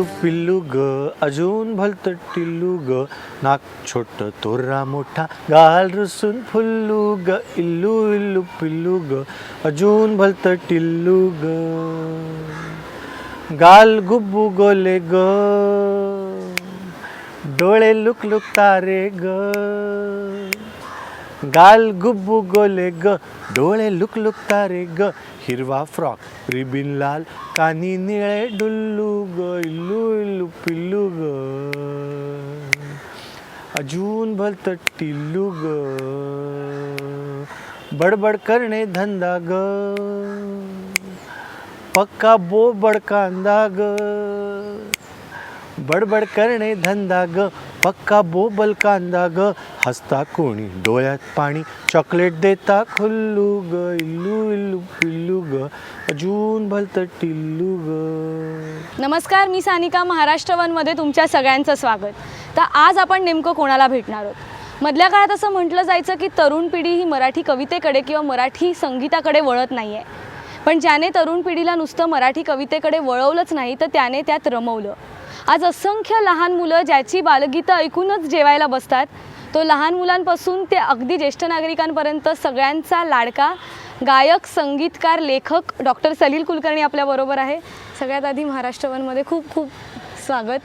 इल्लू पिल्लू ग अजून भलत टिल्लू ग नाक छोट तोरा मोठा गाल रुसून फुल्लू ग इल्लू इल्लू पिल्लू ग अजून भलत टिल्लू ग गाल गुब्बू गोले ग डोळे लुक लुक तारे ग गाल गुब्बू गोले ग डोळे लुक लुक तारे ग हिरवा फ्रॉक रिबिन लाल कानी निळे डुल्लू ग इल्लू इल्लू पिल्लू ग अजून भलत टिल्लू ग बडबड करणे धंदा ग पक्का बोबड कांदा ग बडबड करणे धंदा ग पक्का बोबल कांदा ग हसता कोणी डोळ्यात पाणी चॉकलेट देता खुल्लू ग इल्लू इल्लू पिल्लू ग अजून भलत टिल्लू ग. नमस्कार, मी सानिका. महाराष्ट्र वनमध्ये तुमच्या सगळ्यांचं स्वागत. तर आज आपण नेमकं कोणाला भेटणार आहोत? मधल्या काळात असं म्हटलं जायचं की तरुण पिढी ही मराठी कवितेकडे किंवा मराठी संगीताकडे वळत नाही आहे, पण ज्याने तरुण पिढीला नुसतं मराठी कवितेकडे वळवलंच नाही तर त्याने त्यात रमवलं. आज असंख्य लहान मुलं ज्याची बालगीतं ऐकूनच जेवायला बसतात, तो लहान मुलांपासून ते अगदी ज्येष्ठ नागरिकांपर्यंत सगळ्यांचा लाडका गायक, संगीतकार, लेखक डॉक्टर सलील कुलकर्णी आपल्याबरोबर आहे. सगळ्यात आधी महाराष्ट्र वनमध्ये खूप खूप स्वागत.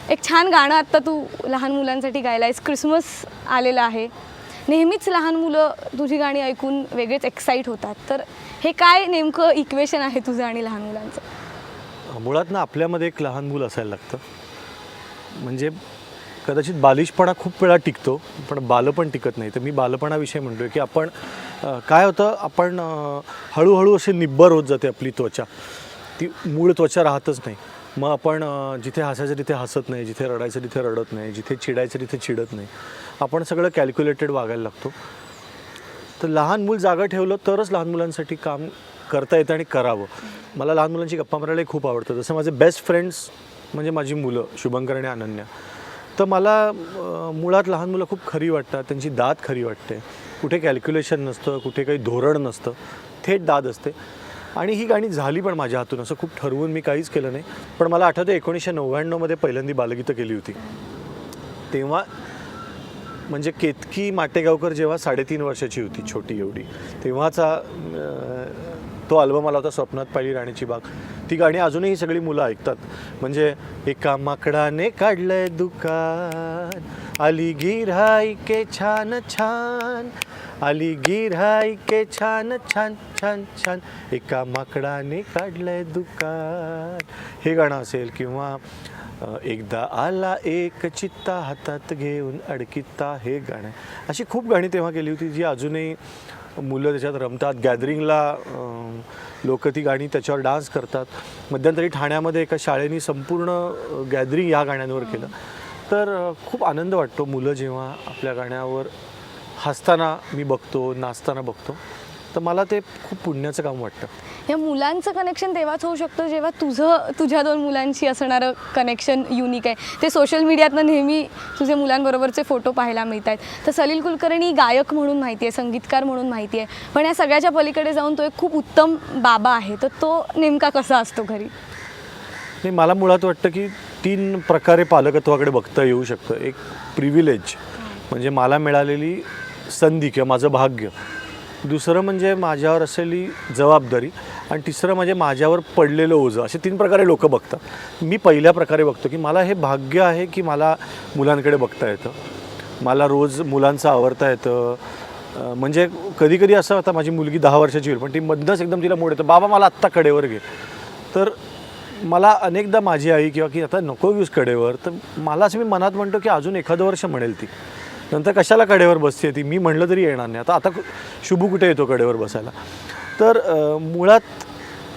एक छान गाणं आत्ता तू लहान मुलांसाठी गायला आहेस. क्रिसमस आलेला आहे. नेहमीच लहान मुलं तुझी गाणी ऐकून वेगळेच एक्साईट होतात, तर हे काय नेमकं इक्वेशन आहे तुझं आणि लहान मुलांचं? मुळात ना आपल्यामध्ये एक लहान मूल असायला लागतं. म्हणजे कदाचित बालिशपणा खूप वेळा टिकतो, पण बालपण टिकत नाही. तर मी बालपणाविषयी म्हणतो की आपण काय होतं, आपण हळूहळू अशी निब्बर होत जाते आपली त्वचा. ती मूळ त्वचा राहतच नाही. मग आपण जिथे हसायचं तिथे हसत नाही, जिथे रडायचं तिथे रडत नाही, जिथे चिडायचं तिथे चिडत नाही. आपण सगळं कॅल्क्युलेटेड वागायला लागतो. तर लहान मूल जागा ठेवलं तरच लहान मुलांसाठी काम करता येतं आणि करावं. मला लहान मुलांची गप्पा मारायला खूप आवडतं. जसं माझे बेस्ट फ्रेंड्स म्हणजे माझी मुलं शुभंकर आणि अनन्या. तर मला मुळात लहान मुलं खूप खरी वाटतात. त्यांची दाद खरी वाटते. कुठे कॅल्क्युलेशन नसतं, कुठे काही धोरण नसतं, थेट दाद असते. आणि ही गाणी झाली पण माझ्या हातून. असं खूप ठरवून मी काहीच केलं नाही. पण मला आठवतं 1999 पहिल्यांदा बालगीतं केली होती. तेव्हा म्हणजे केतकी माटेगावकर जेव्हा 3.5 वर्षाची होती, छोटी एवढी, तेव्हाचा तो अल्बम आला होता स्वप्नात पाहिली राणीची बाग. ती गाणी अजूनही सगळी मुलं ऐकतात. म्हणजे एका माकडाने काढलंय दुकान, आली गिऱ्हाईके छान छान, आली गिऱ्हाईके छान छान छान छान, एका माकडाने काढलंय दुकान, हे गाणं असेल. किंवा एकदा आला एक चित्ता हातात घेऊन अडकित्ता, हे गाणं. अशी खूप गाणी तेव्हा केली होती जी अजूनही मुलं त्याच्यात रमतात. गॅदरिंगला लोक ती गाणी त्याच्यावर डान्स करतात. मध्यंतरी ठाण्यामध्ये एका शाळेने संपूर्ण गॅदरिंग या गाण्यांवर केलं. तर खूप आनंद वाटतो मुलं जेव्हा आपल्या गाण्यावर हसताना मी बघतो, नाचताना बघतो. तर मला ते खूप पुण्याचं काम वाटतं. या मुलांचं कनेक्शन तेव्हाच होऊ शकतं जेव्हा तुझ्या 2 मुलांशी असणारं कनेक्शन युनिक आहे. ते सोशल मीडियातनं नेहमी तुझे मुलांबरोबरचे फोटो पाहायला मिळत आहेत. तर सलील कुलकर्णी गायक म्हणून माहिती आहे, संगीतकार म्हणून माहिती आहे, पण या सगळ्याच्या पलीकडे जाऊन तो एक खूप उत्तम बाबा आहे. तर तो नेमका कसा असतो घरी? नाही, मला मुळात वाटतं की 3 प्रकारे पालकत्वाकडे बघता येऊ शकतं. एक प्रिव्हिलेज म्हणजे मला मिळालेली संधी किंवा माझं भाग्य. दुसरं म्हणजे माझ्यावर असलेली जबाबदारी. आणि तिसरं म्हणजे माझ्यावर पडलेलं ओझं. असे 3 प्रकारे लोक बघतात. मी पहिल्या प्रकारे बघतो की मला हे भाग्य आहे की मला मुलांकडे बघता येतं, मला रोज मुलांचं आवरता येतं. म्हणजे कधी कधी असं, आता माझी मुलगी 10 वर्षाची होईल पण ती मधनंच एकदम तिला मूड येतं, बाबा मला आत्ता कडेवर घे. तर मला अनेकदा माझी आई किंवा की आता नको घेऊस कडेवर, तर मला असं मी मनात म्हणतो की अजून एखादं वर्ष म्हणेल ती, नंतर कशाला कडेवर बसते ती, मी म्हणलं तरी येणार नाही. आता शुभू कुठे येतो कडेवर बसायला. तर मुळात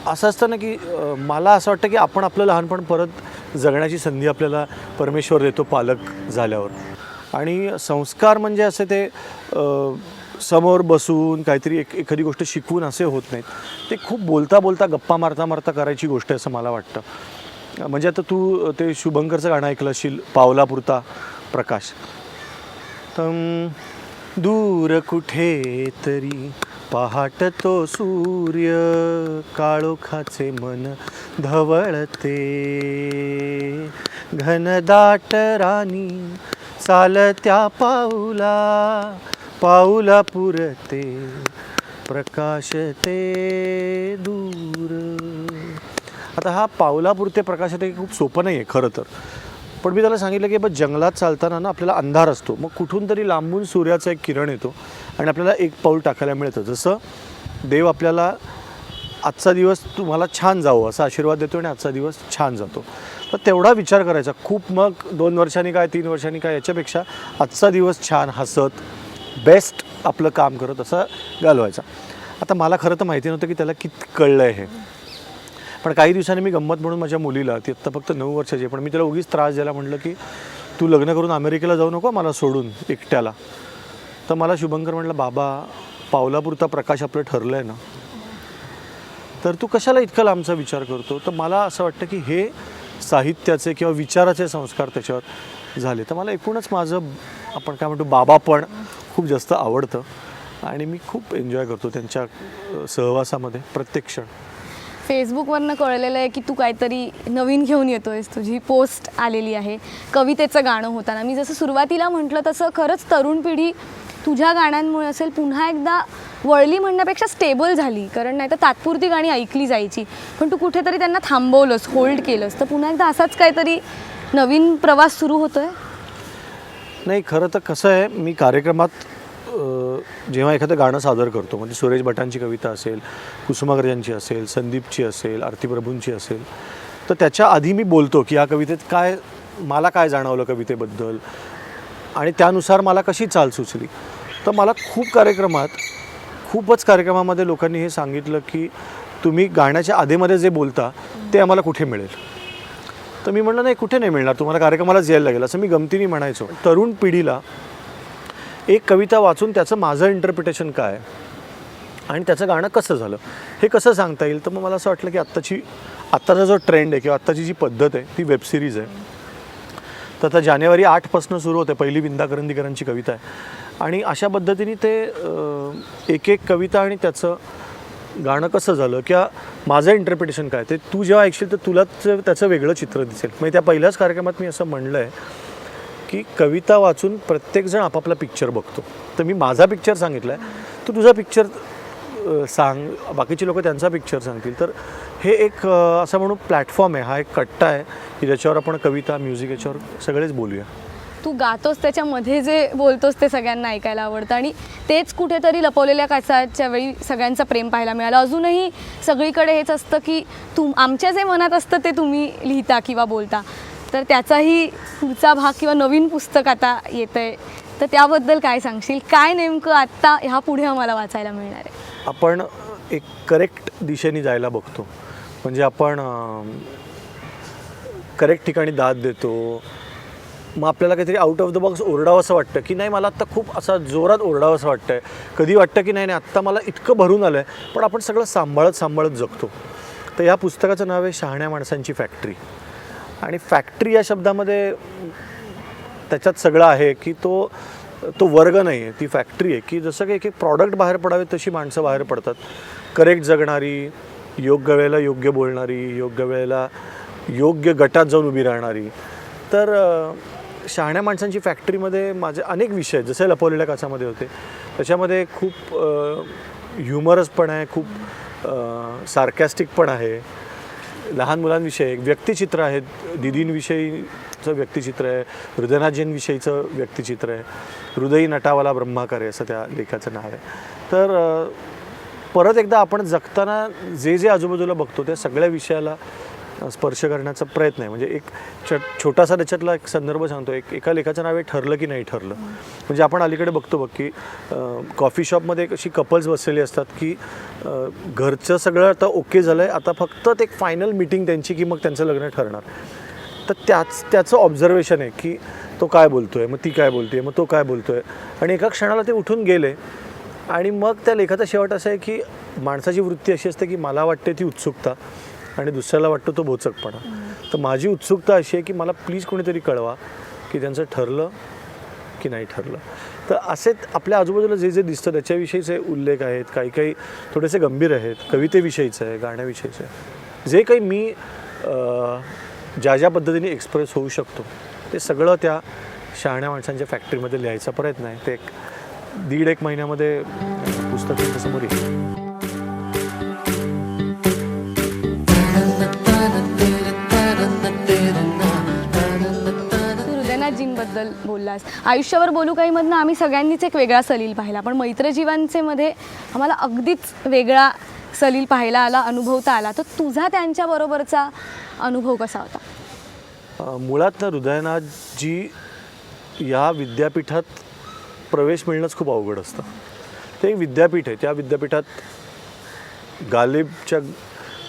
असं असतं ना की मला असं वाटतं की आपण आपलं लहानपण परत जगण्याची संधी आपल्याला परमेश्वर देतो पालक झाल्यावर. आणि संस्कार म्हणजे असे ते समोर बसून काहीतरी एखादी गोष्ट शिकवून असे होत नाहीत. ते खूप बोलता बोलता गप्पा मारता मारता करायची गोष्ट आहे असं मला वाटतं. म्हणजे आता तू ते शुभंकरचं गाणं ऐकलं असेल, पावलापुरता प्रकाश. दूर कुठे तरी पहाट तो सूर्य, काळोखाचे मन धवळते घनदाट रानी चालत्या पाऊला पाऊला पुरते प्रकाशते दूर. आता हा पावलापुरते प्रकाशते खूप सोपं नाही आहे खरं तर, पण मी त्याला सांगितलं की बस जंगलात चालताना ना आपल्याला अंधार असतो, मग कुठून तरी लांबून सूर्याचा एक किरण येतो आणि आपल्याला एक पाऊल टाकायला मिळतं. जसं देव आपल्याला आजचा दिवस तुम्हाला छान जावं असा आशीर्वाद देतो आणि आजचा दिवस छान जातो. तर तेवढा विचार करायचा खूप, मग 2 वर्षांनी काय 3 वर्षांनी काय याच्यापेक्षा आजचा दिवस छान हसत बेस्ट आपलं काम करत असं घालवायचा. आता मला खरं तर माहिती नव्हतं की त्याला किती कळलं आहे हे, पण काही दिवसांनी मी गंमत म्हणून माझ्या मुलीला, ती आत्ता फक्त 9 वर्षाची आहे, पण मी तिला उगीच त्रास द्यायला म्हटलं की तू लग्न करून अमेरिकेला जाऊ नको मला सोडून एकट्याला. तर मला शुभंकर म्हटलं बाबा पावलापुरता प्रकाश आपलं ठरलं आहे ना, तर तू कशाला इतका लांबचा विचार करतो. तर मला असं वाटतं की हे साहित्याचे किंवा विचाराचे संस्कार त्याच्यावर झाले. तर मला एकूणच माझं आपण काय म्हणतो बाबापण खूप जास्त आवडतं आणि मी खूप एन्जॉय करतो त्यांच्या सहवासामध्ये प्रत्येक क्षण. फेसबुकवरनं कळलेलं आहे की तू काहीतरी नवीन घेऊन येतो आहेस, तुझी पोस्ट आलेली आहे कवितेचं गाणं होताना. मी जसं सुरुवातीला म्हटलं तसं खरंच तरुण पिढी तुझ्या गाण्यांमुळे असेल पुन्हा एकदा वळली म्हणण्यापेक्षा स्टेबल झाली, कारण नाही तर तात्पुरती गाणी ऐकली जायची, पण तू कुठेतरी त्यांना थांबवलंस, होल्ड केलंस. तर पुन्हा एकदा असाच काहीतरी नवीन प्रवास सुरू होतो आहे? नाही, खरं तर कसं आहे, मी कार्यक्रमात जेव्हा एखादं गाणं सादर करतो, म्हणजे सुरेश भटांची कविता असेल, कुसुमाग्रजांची असेल, संदीपची असेल, आरती प्रभूंची असेल, तर त्याच्या आधी मी बोलतो की या कवितेत काय मला काय जाणवलं कवितेबद्दल आणि त्यानुसार मला कशी चाल सुचली. तर मला खूपच कार्यक्रमामध्ये लोकांनी हे सांगितलं की तुम्ही गाण्याच्या आधीमध्ये जे बोलता ते आम्हाला कुठे मिळेल. तर मी म्हटलं नाही, कुठे नाही मिळणार, तुम्हाला कार्यक्रमालाच यायला लागेल असं मी गमतीने म्हणायचो. तरुण पिढीला एक कविता वाचून त्याचं माझं इंटरप्रिटेशन काय आणि त्याचं गाणं कसं झालं हे कसं सांगता येईल. तर मग मला असं वाटलं की आत्ताचा जो ट्रेंड आहे किंवा आत्ताची जी पद्धत आहे ती वेबसिरीज आहे. तर आता जानेवारी 8पासून सुरू होते, पहिली विंदा करंदीकरांची कविता आहे आणि अशा पद्धतीने ते एक एक कविता आणि त्याचं गाणं कसं झालं किंवा माझं इंटरप्रिटेशन काय ते तू जेव्हा ऐकशील तर तुला त्याचं वेगळं चित्र दिसेल. म्हणजे त्या पहिल्याच कार्यक्रमात मी असं म्हणलं आहे की कविता वाचून प्रत्येकजण आपापला पिक्चर बघतो. तर मी माझा पिक्चर सांगितला आहे, तू तुझा पिक्चर सांग, बाकीचे लोक त्यांचा पिक्चर सांगतील. तर हे एक असं म्हणून प्लॅटफॉर्म आहे, हा एक कट्टा आहे की ज्याच्यावर आपण कविता म्युझिक याच्यावर सगळेच बोलूया. तू गातोस त्याच्यामध्ये जे बोलतोस ते सगळ्यांना ऐकायला आवडतं आणि तेच कुठेतरी लपवलेल्या काचाच्या वेळी सगळ्यांचं प्रेम पाहायला मिळालं. अजूनही सगळीकडे हेच असतं की आमच्या जे मनात असतं ते तुम्ही लिहिता किंवा बोलता. तर त्याचाही पुढचा भाग किंवा नवीन पुस्तक आता येतं आहे, तर त्याबद्दल काय सांगशील? काय नेमकं आत्ता ह्या पुढे आम्हाला वाचायला मिळणार आहे? आपण एक करेक्ट दिशेने जायला बघतो, म्हणजे आपण करेक्ट ठिकाणी दाद देतो. मग आपल्याला काहीतरी आउट ऑफ द बॉक्स ओरडावं असं वाटतं की नाही, मला आत्ता खूप असा जोरात ओरडावं असं वाटतं आहे. कधी वाटतं की नाही आत्ता मला इतकं भरून आलं आहे, पण आपण सगळं सांभाळत जगतो. तर या पुस्तकाचं नाव आहे शहाण्या माणसांची फॅक्टरी. आणि फॅक्टरी या शब्दामध्ये त्याच्यात सगळं आहे की तो वर्ग नाही आहे, ती फॅक्टरी आहे की जसं काही एक प्रॉडक्ट बाहेर पडावे तशी माणसं बाहेर पडतात. करेक्ट जगणारी, योग्य वेळेला योग्य बोलणारी, योग्य वेळेला योग्य गटात जाऊन उभी राहणारी. तर शहाण्या माणसांची फॅक्टरीमध्ये माझे अनेक विषय जसे लपवलेल्या काचामध्ये होते, त्याच्यामध्ये खूप ह्युमरस पण आहे, खूप सार्कॅस्टिक पण आहे. लहान मुलांविषयी एक व्यक्तिचित्र आहे, दीदींविषयीचं व्यक्तिचित्र आहे, हृदयनाथजींविषयीचं व्यक्तिचित्र आहे. हृदयी नटावाला ब्रह्माकार आहे असं त्या लेखाचं नाव आहे. तर परत एकदा आपण जगताना जे आजूबाजूला बघतो त्या सगळ्या विषयाला स्पर्श करण्याचा प्रयत्न आहे. म्हणजे एक छोटासा त्याच्यातला एक संदर्भ सांगतो. एका लेखाचं नाव आहे ठरलं की नाही ठरलं. म्हणजे आपण अलीकडे बघतो बघ की कॉफी शॉपमध्ये अशी कपल्स बसलेली असतात की घरचं सगळं आता ओके झालं आहे, आता फक्त एक फायनल मीटिंग त्यांची की मग त्यांचं लग्न ठरणार. तर त्याचं ऑब्झर्वेशन आहे की तो काय बोलतो आहे, मग ती काय बोलते आहे, मग तो काय बोलतो आहे, आणि एका क्षणाला ते उठून गेले. आणि मग त्या लेखाचा शेवट असा आहे की माणसाची वृत्ती अशी असते की मला वाटते ती उत्सुकता आणि दुसऱ्याला वाटतो तो भोचकपणा. तर माझी उत्सुकता अशी आहे की मला प्लीज कोणीतरी कळवा की त्यांचं ठरलं की नाही ठरलं. तर असे आपल्या आजूबाजूला जे दिसतं त्याच्याविषयीचे उल्लेख आहेत, काही थोडेसे गंभीर आहेत, कवितेविषयीचं आहे, गाण्याविषयीचं आहे. जे काही मी ज्या ज्या पद्धतीने एक्सप्रेस होऊ शकतो ते सगळं त्या शहाण्या माणसांच्या फॅक्टरीमध्ये लिहायचा प्रयत्न आहे. ते एक 1.5 महिन्यामध्ये पुस्तक समोर येईल. हृदयनाथजींबद्दल बोललास, आयुष्यावर बोलू काही मधनं आम्ही सगळ्यांनीच एक वेगळा सलील पाहिला, पण मैत्रजीवांचे मध्ये आम्हाला अगदीच वेगळा सलील पाहायला आला, अनुभवता आला. तर तुझा त्यांच्याबरोबरचा अनुभव कसा होता? मुळात ना हृदयनाथजी या विद्यापीठात प्रवेश मिळणंच खूप अवघड असतं. ते एक विद्यापीठ आहे. त्या विद्यापीठात गालिबच्या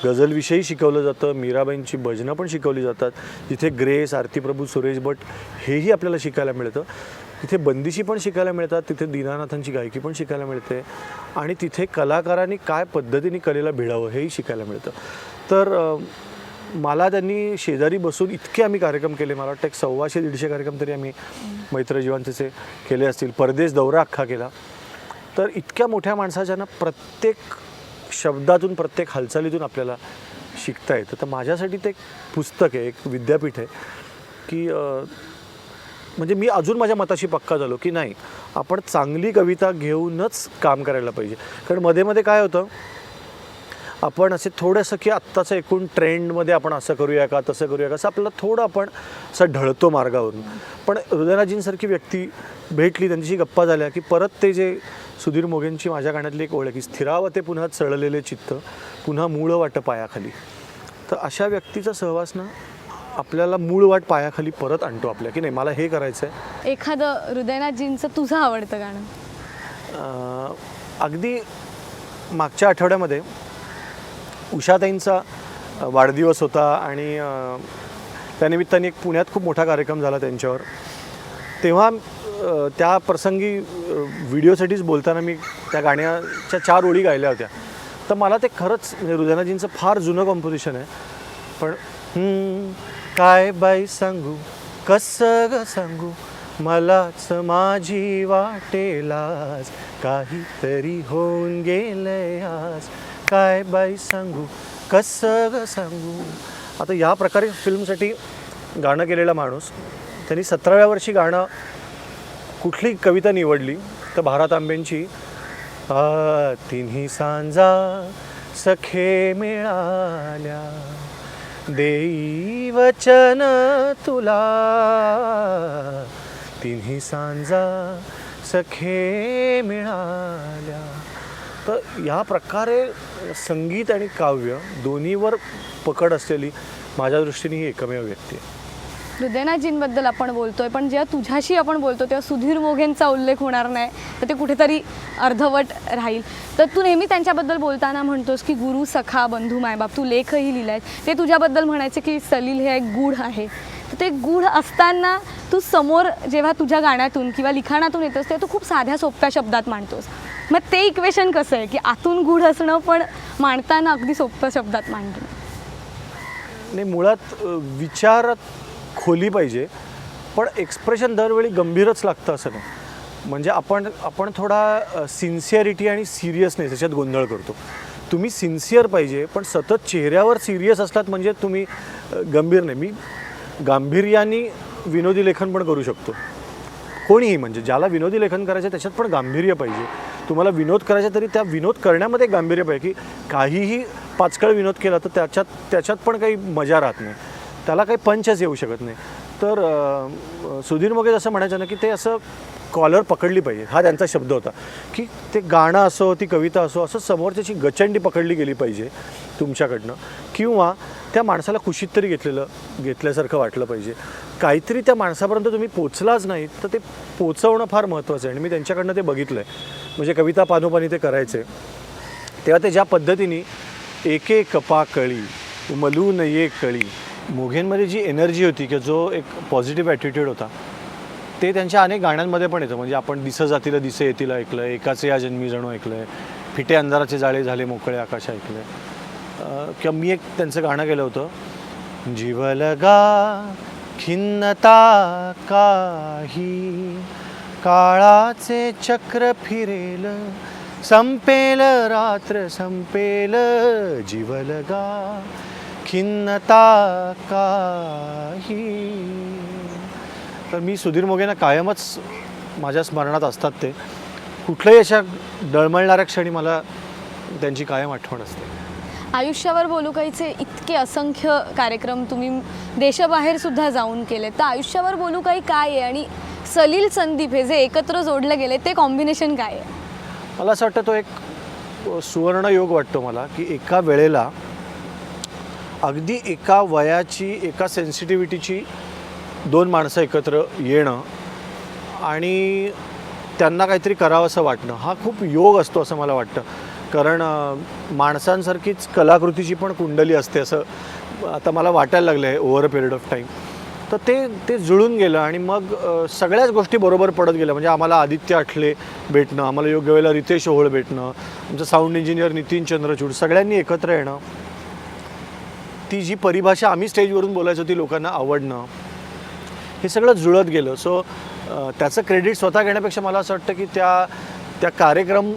गझलविषयी शिकवलं जातं, मीराबाईंची भजनं पण शिकवली जातात, तिथे ग्रेस, आरतीप्रभू, सुरेश भट हेही आपल्याला शिकायला मिळतं. तिथे बंदिशी पण शिकायला मिळतात, तिथे दीनानाथांची गायकी पण शिकायला मिळते आणि तिथे कलाकारांनी काय पद्धतीने कलेला भिडावं हेही शिकायला मिळतं. तर मला त्यांनी शेजारी बसून इतके आम्ही कार्यक्रम केले, मला वाटतं 100-150 कार्यक्रम तरी आम्ही मैत्रजीवांचे केले असतील. परदेश दौरा अख्खा केला. तर इतक्या मोठ्या माणसाच्या ना प्रत्येक शब्दातून, प्रत्येक हालचालीतून आपल्याला शिकता येतं. तर माझ्यासाठी ते एक पुस्तक आहे, एक विद्यापीठ आहे की म्हणजे मी अजून माझ्या मताशी पक्का झालो की नाही, आपण चांगली कविता घेऊनच काम करायला पाहिजे. कारण मध्ये मध्ये काय होतं, आपण असे थोडंसं की आत्ताचं एकूण ट्रेंडमध्ये आपण असं करूया का, तसं करूया का, असं आपल्याला थोडं आपण असं ढळतो मार्गावरून. पण हृदयनाथजींसारखी व्यक्ती भेटली, त्यांच्याशी गप्पा झाल्या की परत ते जे सुधीर मोघेंची माझ्या गाण्यातली एक ओळ आहे की स्थिरावते पुन्हा चळलेले चित्त, पुन्हा मूळ वाट पायाखाली. तर अशा व्यक्तीचा सहवास ना आपल्याला मूळ वाट पायाखाली परत आणतो आपल्या, की नाही मला हे करायचं आहे. एखादं हृदयनाथजींचं तुझं आवडतं गाणं? अगदी मागच्या आठवड्यामध्ये उषाताईंचा वाढदिवस होता आणि त्यानिमित्ताने एक पुण्यात खूप मोठा कार्यक्रम झाला त्यांच्यावर. तेव्हा त्या प्रसंगी व्हिडिओसाठीच बोलताना मी त्या गाण्याच्या 4 ओळी गायल्या होत्या. तर मला ते खरंच म्हणजे हृदयनाथजींचं फार जुनं कॉम्पोजिशन आहे. पण काय बाई सांगू, कसं ग सांगू, मलाच माझी वाटेलाच काहीतरी होऊन गेलंय आज. काय बाई सांगू, कसं ग सांगू. आता या प्रकारे फिल्मसाठी गाणं केलेला माणूस, त्यांनी 17व्या वर्षी गाणं कुठली कविता निवडली तर भारत आंबेंची तिन्ही सांजा सखे मिळाल्या, देई वचन तुला, तिन्ही सांजा सखे मिळाल्या. तर या प्रकारे संगीत आणि काव्य दोन्हीवर पकड असलेली माझ्या दृष्टीने ही एकमेव व्यक्ती आहे. हृदयनाथजींबद्दल आपण बोलतोय, पण जेव्हा तुझ्याशी आपण बोलतो तेव्हा सुधीर मोघेंचा उल्लेख होणार नाही, तर ते कुठेतरी अर्धवट राहील. तर तू नेहमी त्यांच्याबद्दल बोलताना म्हणतोस की गुरु, सखा, बंधू, मायबाप, तू लेखही लिहिलाय. ते तुझ्याबद्दल म्हणायचे की सलील हे एक गूढ आहे. तर ते गूढ असताना तू समोर जेव्हा तुझ्या गाण्यातून किंवा लिखाणातून येतोस तेव्हा तू खूप साध्या सोप्या शब्दात मांडतोस. मग ते इक्वेशन कसं आहे की आतून गूढ असणं पण मांडताना अगदी सोप्या शब्दात मांडणं? नाही, मुळात विचारात खोली पाहिजे, पण एक्सप्रेशन दरवेळी गंभीरच लागतं असं नाही. म्हणजे आपण थोडा सिन्सिअरिटी आणि सिरियसनेस याच्यात गोंधळ करतो. तुम्ही सिन्सिअर पाहिजे, पण सतत चेहऱ्यावर सिरियस असलात म्हणजे तुम्ही गंभीर नाही. मी गांभीर्याने विनोदी लेखन पण करू शकतो, कोणीही. म्हणजे ज्याला विनोदी लेखन करायचं त्याच्यात पण गांभीर्य पाहिजे. तुम्हाला विनोद करायचा तरी त्या विनोद करण्यामध्ये गांभीर्य पाहिजे. की काहीही पाचकळ विनोद केला तर त्याच्यात पण काही मजा राहत नाही, त्याला काही पंचच येऊ शकत नाही. तर सुधीर मोघे असं म्हणायचं ना की ते असं कॉलर पकडली पाहिजे, हा त्यांचा शब्द होता. की ते गाणं असो, ती कविता असो, असं समोरच्याची गचंडी पकडली गेली पाहिजे तुमच्याकडनं, किंवा त्या माणसाला कुशीत तरी घेतल्यासारखं वाटलं पाहिजे. काहीतरी त्या माणसापर्यंत तुम्ही पोचलाच नाही तर ते पोचवणं फार महत्त्वाचं आहे. आणि मी त्यांच्याकडनं ते बघितलं आहे. म्हणजे कविता पानोपानी ते करायचे तेव्हा ते ज्या पद्धतीने एक एक पाकळी उमलून ये कळी, मोघेंमध्ये जी एनर्जी होती की जो एक पॉझिटिव्ह ॲटिट्यूड होता ते त्यांच्या अनेक गाण्यांमध्ये पण येतं. म्हणजे आपण दिस जातीला दिसे येतील ऐकलं आहे, एकाचे या जन्मी जणू ऐकलं आहे, फिटे अंधाराचे जाळे झाले मोकळे आकाश ऐकलं आहे. किंवा मी एक त्यांचं गाणं केलं होतं, जीवलगा खिन्नता काही, काळाचे चक्र फिरेल, संपेल रात्र संपेल, जीवलगा खिन्नता काही. तर मी सुधीर मोघेंना कायमच माझ्या स्मरणात असतात. ते कुठल्याही अशा डळमळणाऱ्या क्षणी मला त्यांची कायम आठवण असते. आयुष्यावर बोलू काहीचे इतके असंख्य कार्यक्रम तुम्ही देशाबाहेर सुद्धा जाऊन केले, तर आयुष्यावर बोलू काही काय आहे आणि सलील संदीप हे जे एकत्र जोडले गेले ते कॉम्बिनेशन काय आहे? मला असं वाटतं तो एक सुवर्ण योग वाटतो मला, की एका वेळेला अगदी एका वयाची, एका सेन्सिटिव्हिटीची दोन माणसं एकत्र येणं आणि त्यांना काहीतरी करावं असं वाटणं, हा खूप योग असतो असं मला वाटतं. कारण माणसांसारखीच कलाकृतीची पण कुंडली असते असं आता मला वाटायला लागलं आहे over a period of time. तर ते जुळून गेलं आणि मग सगळ्याच गोष्टी बरोबर पडत गेल्या. म्हणजे आम्हाला आदित्य आठले भेटणं, आम्हाला योग्य वेळेला रितेश ओहोळ भेटणं, आमचं साऊंड इंजिनियर नितीन चंद्रचूड, सगळ्यांनी एकत्र येणं, ती जी परिभाषा आम्ही स्टेजवरून बोलायचो ती लोकांना आवडणं, हे सगळं जुळत गेलं. सो त्याचं क्रेडिट स्वतः घेण्यापेक्षा मला असं वाटतं की त्या कार्यक्रम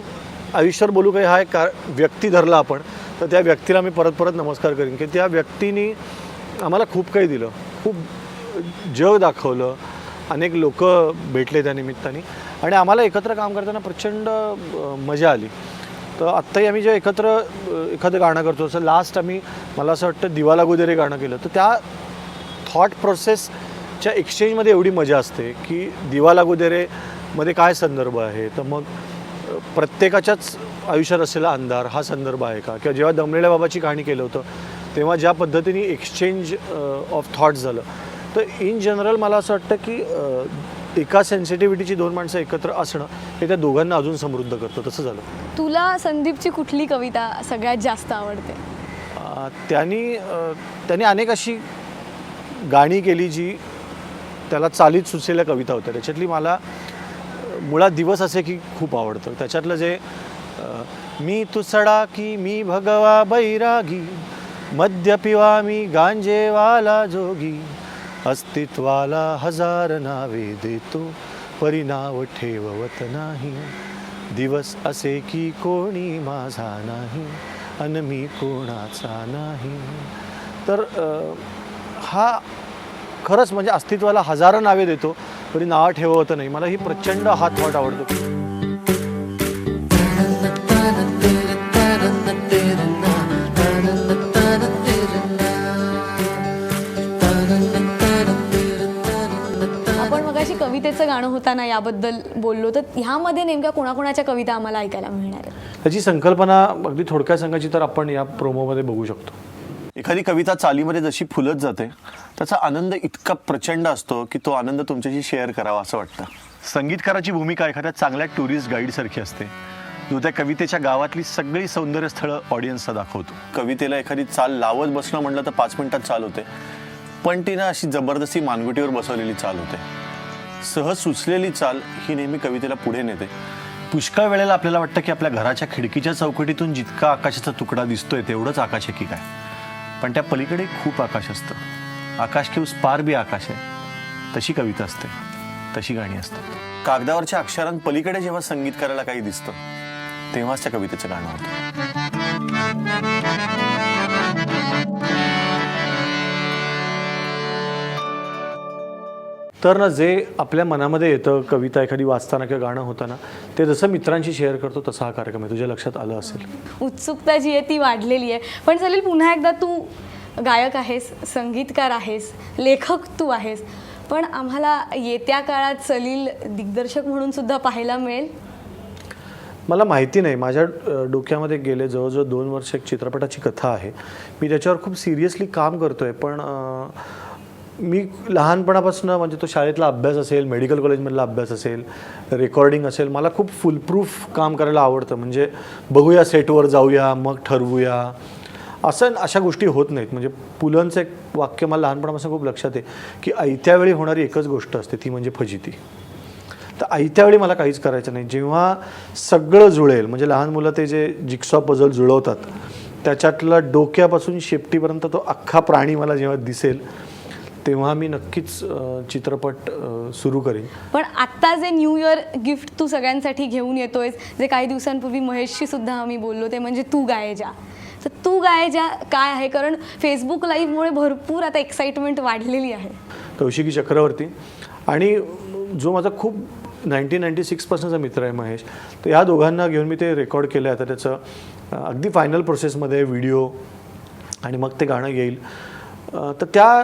आयुष्यावर बोलू काही हा एक व्यक्ती धरला आपण, तर त्या व्यक्तीला मी परत परत नमस्कार करीन की त्या व्यक्तीने आम्हाला खूप काही दिलं, खूप जग दाखवलं, अनेक लोक भेटले त्या निमित्ताने आणि आम्हाला एकत्र काम करताना प्रचंड मजा आली. तर आत्ताही आम्ही जेव्हा एकत्र एखादं गाणं करतो, असं लास्ट आम्ही मला असं वाटतं दिवा लागू दे रे गाणं केलं, तर त्या थॉट प्रोसेसच्या एक्सचेंजमध्ये एवढी मजा असते की दिवा लागू दे रे मध्ये काय संदर्भ आहे, तर मग प्रत्येकाच्याच आयुष्यात असलेला अंधार हा संदर्भ आहे का, किंवा जेव्हा दमलेल्या बाबाची कहाणी केलं होतं तेव्हा ज्या पद्धतीने एक्सचेंज ऑफ थॉट्स झालं. तर इन जनरल मला असं वाटतं की एका सेन्सिटिव्हिटीची दोन माणसं एकत्र असणं हे त्या दोघांना अजून समृद्ध करतं. तसं झालं. तुला संदीपची कुठली कविता सगळ्यात जास्त आवडते? त्यांनी अनेक अशी गाणी केली जी त्याला चालीत सुचलेल्या कविता होत्या. त्याच्यातली मला मुळात दिवस असे की खूप आवडतं. त्याच्यातलं जे मी तुसडा की मी भगवा बैरागी, मद्य पिवा मी गांजेवाला जोगी, अस्तित्वाला हजार नावे देतो परिणाव ठेवत नाही, दिवस असे की कोणी माझा नाही अन मी कोणाचा नाही. तर हा खरंच म्हणजे अस्तित्वाला हजारो नावे देतो तरी नाव ठेवत नाही, मला ही प्रचंड हा थॉट आवडतो. आपण मगाशी कवितेचं गाणं होताना याबद्दल बोललो, तर ह्यामध्ये नेमक्या कोणाकोणाच्या कविता आम्हाला ऐकायला मिळणार आहेत? त्याची संकल्पना अगदी थोडक्यात सांगायची तर आपण या प्रोमोमध्ये बघू शकतो. एखादी कविता चालीमध्ये जशी फुलत जाते त्याचा आनंद इतका प्रचंड असतो की तो आनंद तुमच्याशी शेअर करावा असं वाटतं. संगीतकाराची भूमिका एखाद्या चांगल्या टुरिस्ट गाईडसारखी असते, जो त्या कवितेच्या गावातली सगळी सौंदर्य स्थळं ऑडियन्सला दाखवतो. कवितेला एखादी चाल लावत बसणं म्हटलं तर 5 मिनिटात चाल होते, पण ती ना अशी जबरदस्ती मानगुटीवर बसवलेली चाल होते. सहज सुचलेली चाल ही नेहमी कवितेला पुढे नेते. पुष्कळ वेळेला आपल्याला वाटतं की आपल्या घराच्या खिडकीच्या चौकटीतून जितका आकाशाचा तुकडा दिसतोय तेवढंच आकाश आहे की काय, पण त्या पलीकडे खूप आकाश असतं. आकाश के उस पार भी आकाश आहे. तशी कविता असते, तशी गाणी असतात. कागदावरच्या अक्षरांपलीकडे जेव्हा संगीतकाराला काही दिसतं तेव्हाच त्या कवितेचं गाणं होतं. तर ना जे आपल्या मनामध्ये येतं कविता एखादी वाचताना किंवा गाणं होताना, ते जसं मित्रांशी शेअर करतो तसा हा कार्यक्रम आहे. तुझ्या लक्षात आलं असेल. उत्सुकता जी आहे ती वाढलेली आहे. पण सलील, पुन्हा एकदा तू गायक आहेस, संगीतकार आहेस, लेखक तू आहेस, पण आम्हाला येत्या काळात सलील दिग्दर्शक म्हणून सुद्धा पाहायला मिळेल? मला माहिती नाही. माझ्या डोक्यामध्ये गेले जवळजवळ 2 वर्ष एक चित्रपटाची कथा आहे. मी त्याच्यावर खूप सिरियसली काम करतो आहे. पण मी लहानपणापासून म्हणजे तो शाळेतला अभ्यास असेल, मेडिकल कॉलेजमधला अभ्यास असेल, रेकॉर्डिंग असेल, मला खूप फुलप्रूफ काम करायला आवडतं. म्हणजे बघूया, सेटवर जाऊया, मग ठरवूया, अशा गोष्टी होत नाहीत. म्हणजे पुलंचं एक वाक्य मला लहानपणापासून खूप लक्षात आहे की आयत्या वेळी होणारी एकच गोष्ट असते, ती म्हणजे फजिती. तर आयत्या वेळी मला काहीच करायचं नाही. जेव्हा सगळं जुळेल, म्हणजे लहान मुलं ते जे जिक्सॉ पझल जुळवतात त्याच्यातला डोक्यापासून शेपटीपर्यंत तो अख्खा प्राणी मला जेव्हा दिसेल तेव्हा मी नक्कीच चित्रपट सुरू करेन. पण आत्ता जे न्यू इयर गिफ्ट तू सगळ्यांसाठी घेऊन येतोयस, जे काही दिवसांपूर्वी महेशशी सुद्धा आम्ही बोललो, ते म्हणजे तू गाये जा. तर तू गायजा काय आहे, कारण फेसबुक लाईव्हमुळे भरपूर आता एक्साइटमेंट वाढलेली आहे. कौशिकी चक्रवर्ती आणि जो माझा खूप 1996पासूनचा मित्र आहे महेश, तर या दोघांना घेऊन मी ते रेकॉर्ड केलं आहे. आता त्याचं अगदी फायनल प्रोसेसमध्ये व्हिडिओ आणि मग ते गाणं येईल. तर त्या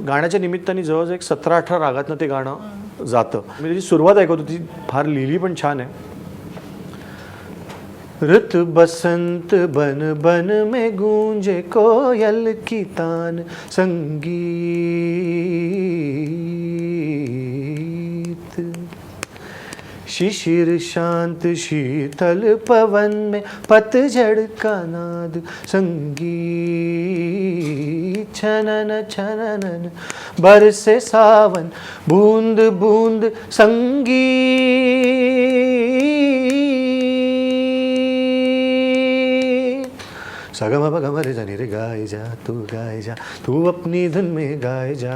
गाण्याच्या निमित्ताने जवळजवळ एक 17-18 रागातनं ते गाणं जातं. मी त्याची सुरुवात ऐकवतो, ती फार लिहिली पण छान आहे. ऋतु बसंत बन बन में गूंजे कोयल की तान संगीत, शिशिर शांत शीतल पवन में पतझड़ का नाद संगीत, छनन छनन बरसे सावन बूंद बूंद संगीत, सगम बगम रे जनी रे गाए जा तू अपनी धुन में गाए जा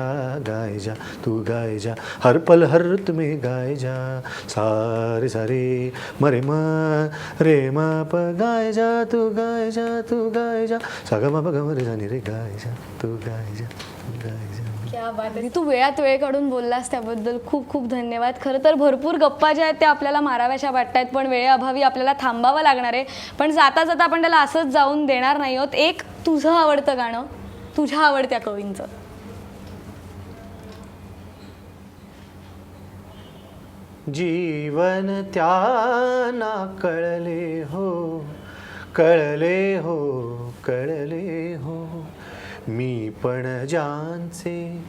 तू गाए जा, हर पल हर रुत में गाए जा, सारे सारे मरे म रे म प गाए जा तू गाए जा, सगम बगम रे जनी रे गाए जा तू गाए जा. क्या बात आहे. तू वेळात वेळ काढून बोललास त्याबद्दल खूप खूप धन्यवाद. खरं तर भरपूर गप्पा ज्या आहेत त्या आपल्याला माराव्याशा वाटत आहेत, पण वेळेअभावी आपल्याला थांबावं लागणार आहे. पण जाता जाता आपण त्याला असंच जाऊन देणार नाही आहोत. एक तुझं आवडतं गाणं तुझ्या आवडत्या कवींचं. जीवन त्यांना कळले हो, कळले हो, कळले हो, मी पण ज्यांचे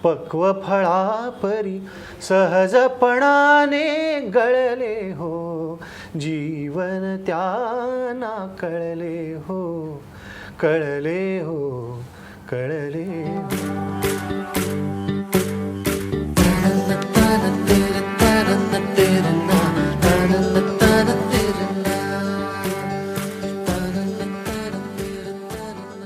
पक्व फळापरी सहजपणाने गळले हो, जीवन त्यांना कळले हो, कळले हो, कळले हो.